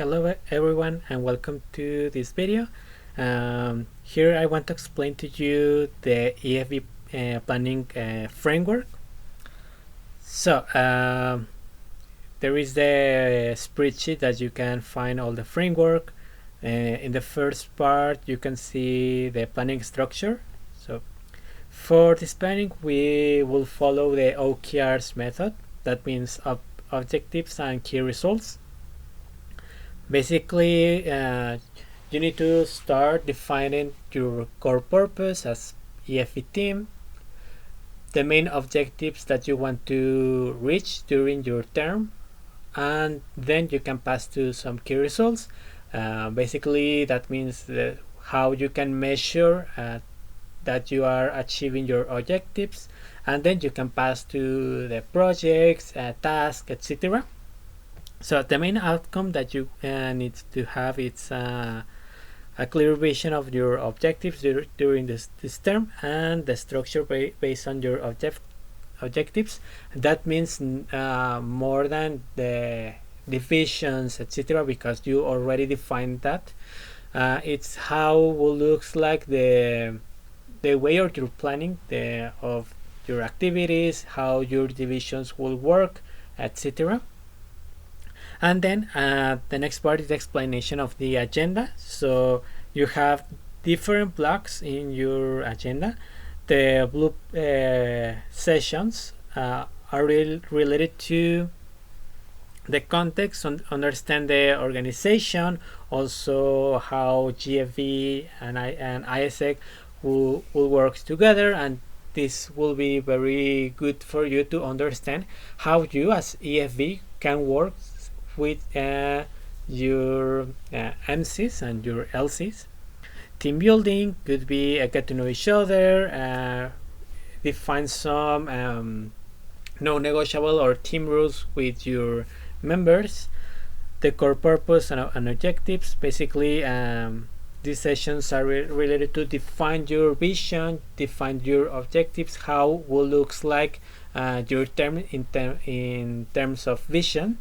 Hello everyone and welcome to this video. Here I want to explain to you the EFB planning framework. So there is the spreadsheet that you can find all the framework. In the first part you can see the planning structure. So for this planning we will follow the OKRs method. That means objectives and key results. Basically, you need to start defining your core purpose as EFB team, the main objectives that you want to reach during your term, and then you can pass to some key results. Basically, that means how you can measure that you are achieving your objectives, and then you can pass to the projects, tasks, etc. So the main outcome that you need to have is a clear vision of your objectives during this term, and the structure based on your objectives. That means more than the divisions, etc., because you already defined that. It's how looks like the way of your planning of your activities, how your divisions will work, etc. And then the next part is the explanation of the agenda. So you have different blocks in your agenda. The blue sessions are related to the context, understand the organization, also how GFB and AIESEC will work together, and this will be very good for you to understand how you as EFB can work with your MCs and your LCs. Team building could be get to know each other, define some non-negotiable or team rules with your members, the core purpose and objectives. Basically, these sessions are related to define your vision, define your objectives, how will looks like your term in terms of vision.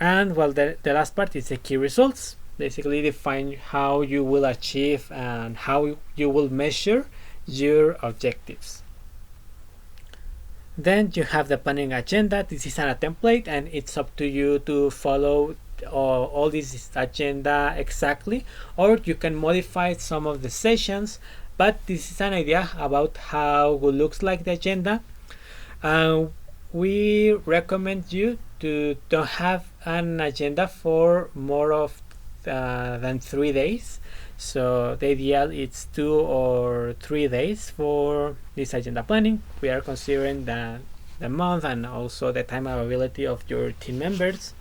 And well, the last part is the key results. Basically define how you will achieve and how you will measure your objectives. Then you have the planning agenda. This is a template, and it's up to you to follow all this agenda exactly, or you can modify some of the sessions, but this is an idea about how it looks like the agenda. We recommend you to don't have an agenda for more of than 3 days. So the ideal is 2 or 3 days for this agenda planning. We are considering the month and also the time availability of your team members.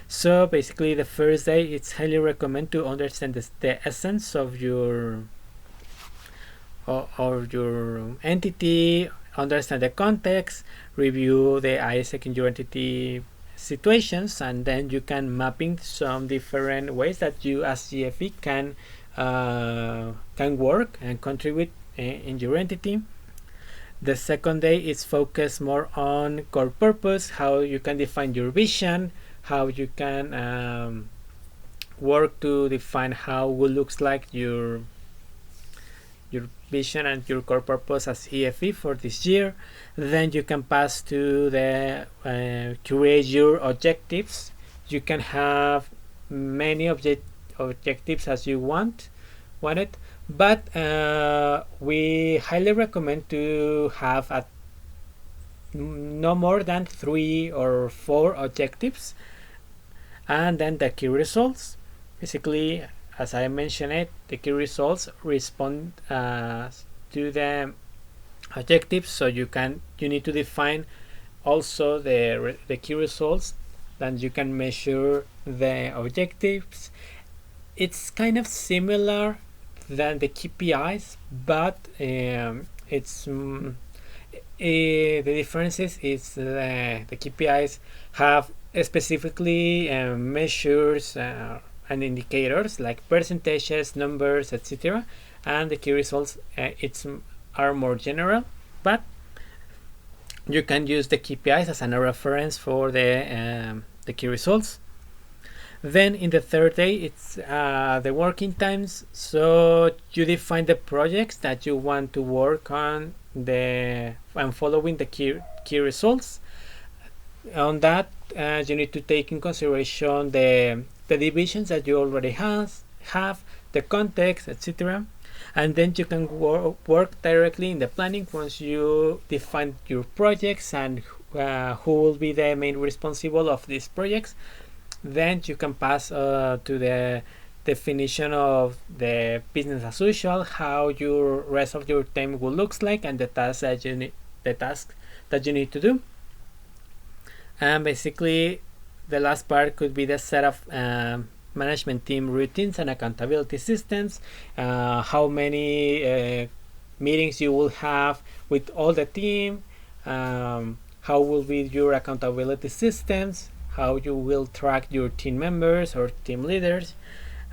So basically the first day, it's highly recommended to understand the essence of your entity, understand the context, review the AIESEC in your entity situations, and then you can mapping some different ways that you as GFB can work and contribute in your entity. The second day is focused more on core purpose, how you can define your vision, how you can work to define how will looks like your vision and your core purpose as EFB for this year. Then you can pass to the create your objectives. You can have many objectives as you want it, but we highly recommend to have no more than 3 or 4 objectives. And then the key results. Basically, as I mentioned the key results respond to the objectives, so you need to define also the key results, then you can measure the objectives. It's kind of similar than the KPIs, but it's the differences is the KPIs have specifically measures and indicators like percentages, numbers, etc., and the key results are more general, but you can use the KPIs as a reference for the key results. Then in the third day, it's the working times. So you define the projects that you want to work on and following the key results. On that, you need to take in consideration the divisions that you already have, the context, etc. And then you can work directly in the planning once you define your projects and who will be the main responsible of these projects. Then you can pass to the definition of the business as usual, how your rest of your time will looks like, and the tasks that you need to do. And basically, the last part could be the set of management team routines and accountability systems, how many meetings you will have with all the team, how will be your accountability systems, how you will track your team members or team leaders.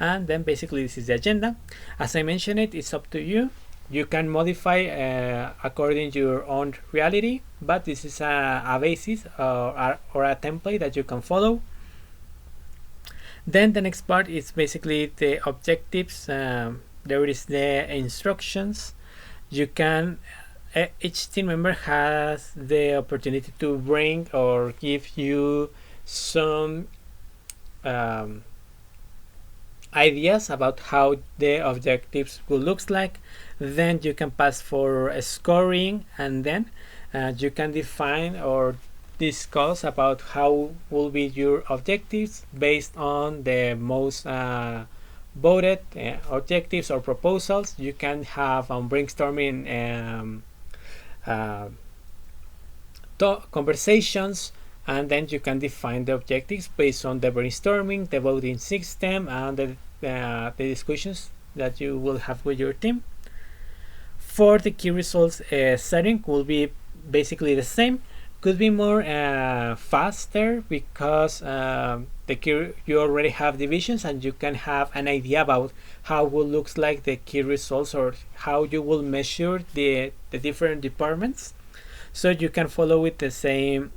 And then basically this is the agenda. As I mentioned, it's up to you. You can modify according to your own reality, but this is a basis or a template that you can follow. Then the next part is basically the objectives. There is the instructions. You can each team member has the opportunity to bring or give you some ideas about how the objectives will look like. Then you can pass for a scoring, and then you can define or discuss about how will be your objectives based on the most voted objectives or proposals. You can have brainstorming conversations, and then you can define the objectives based on the brainstorming, the voting system, and the discussions that you will have with your team. For the key results setting will be basically the same. Could be more faster because you already have divisions and you can have an idea about how will looks like the key results or how you will measure the different departments. So you can follow with the same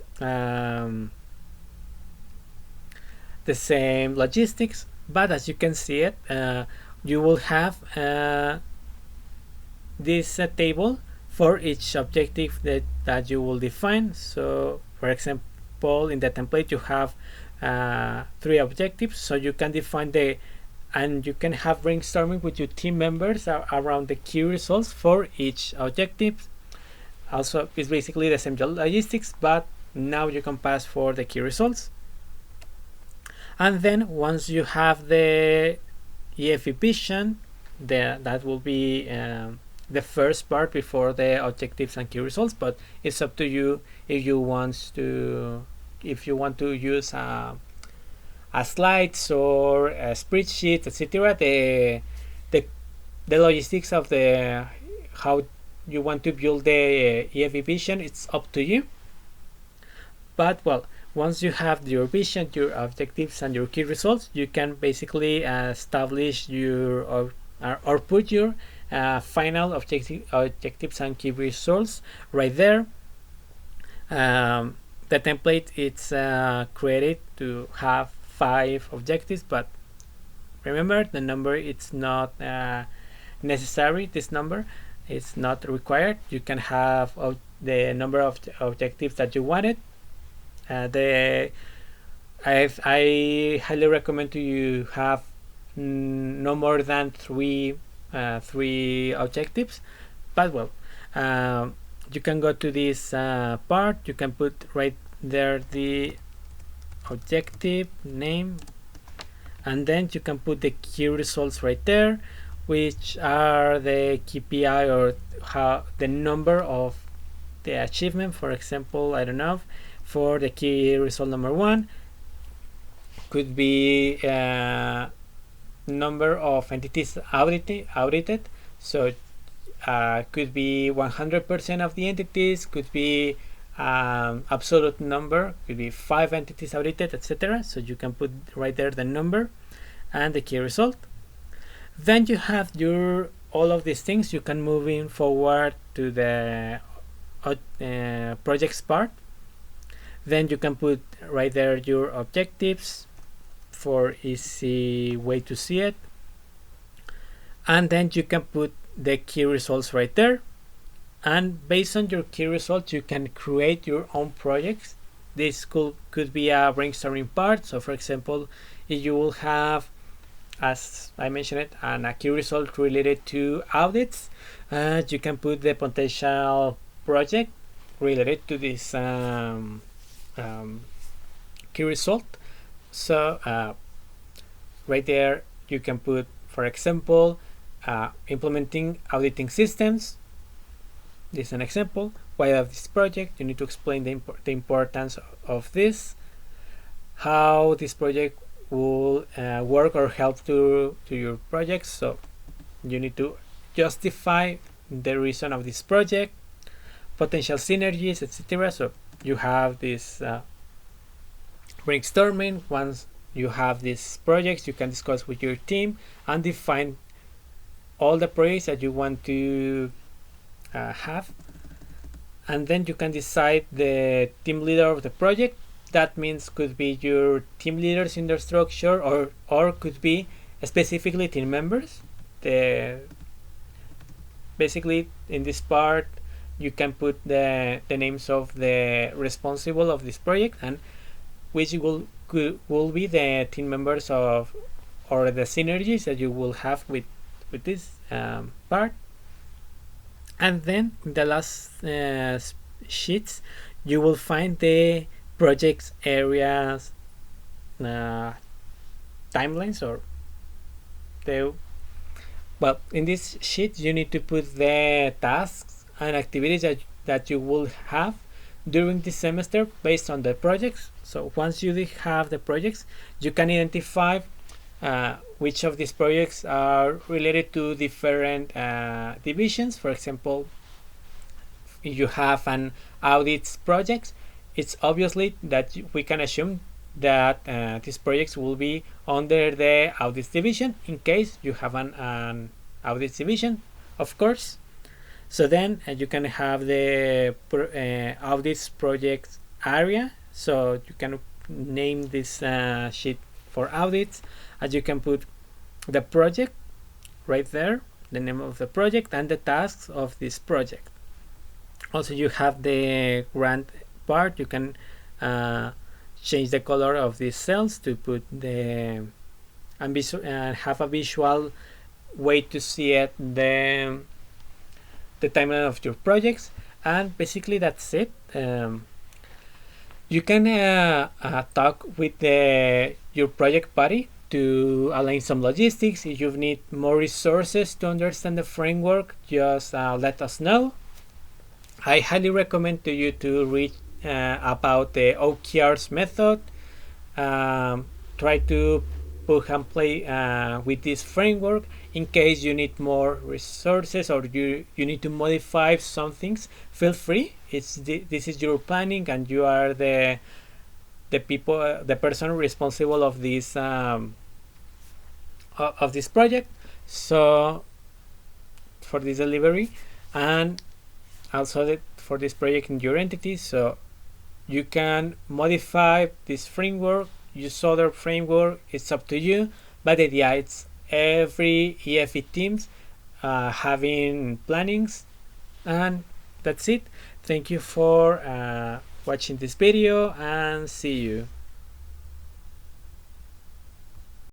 logistics, but as you can see it, you will have this table for each objective that you will define. So for example, in the template you have 3 objectives, so you can define and you can have brainstorming with your team members around the key results for each objective. Also, it's basically the same logistics, but now you can pass for the key results. And then once you have the EFB vision, that will be the first part before the objectives and key results, but it's up to you if you want to use slides or a spreadsheet, etc. The logistics of how you want to build the EFB vision, it's up to you. But well, once you have your vision, your objectives, and your key results, you can basically establish your or put your final objectives and key results right there. The template it's created to have 5 objectives, but remember the number it's not necessary. This number is not required. You can have the number of objectives that you wanted. I highly recommend you have no more than 3 objectives, but well, you can go to this part. You can put right there the objective name, and then you can put the key results right there, which are the KPI or how the number of the achievement. For example, I don't know, for the key result number 1 could be number of entities audited. So could be 100% of the entities, could be absolute number, could be 5 entities audited, etc. So you can put right there the number and the key result. Then you have all of these things. You can move in forward to the projects part. Then you can put right there your objectives for easy way to see it. And then you can put the key results right there, and based on your key results you can create your own projects. This could be a brainstorming part. So for example, if you will have, as I mentioned it, a key result related to audits, you can put the potential project related to this key result. So right there you can put, for example, implementing auditing systems. This is an example. Why of this project? You need to explain the importance of this, how this project will work or help to your project. So you need to justify the reason of this project, potential synergies, etc. So you have this brainstorming. Once you have these projects, you can discuss with your team and define all the projects that you want to have, and then you can decide the team leader of the project. That means could be your team leaders in their structure, or could be specifically team members. Basically in this part you can put the names of the responsible of this project, and which will be the team members of, or the synergies that you will have with this part. And then in the last sheets you will find the projects areas timelines, or well, in this sheet you need to put the tasks and activities that you will have during this semester based on the projects. So once you have the projects, you can identify which of these projects are related to different divisions. For example, if you have an audits project, it's obviously that we can assume that these projects will be under the audits division, in case you have an audits division, of course. So then you can have the audits project area. So you can name this sheet for audits, and you can put the project right there, the name of the project and the tasks of this project. Also you have the grant part. You can change the color of these cells to put the and have a visual way to see it, the timeline of your projects. And basically that's it. You can talk with your project buddy to align some logistics. If you need more resources to understand the framework, just let us know. I highly recommend to you to read about the OKRs method. Try to plug and play with this framework. In case you need more resources or you need to modify some things, feel free. This is your planning, and you are the person responsible of this project. So for this delivery, and also for this project in your entity. So you can modify this framework, use other framework, it's up to you. But the idea is every EFB teams having plannings. And that's it. Thank you for watching this video, and see you.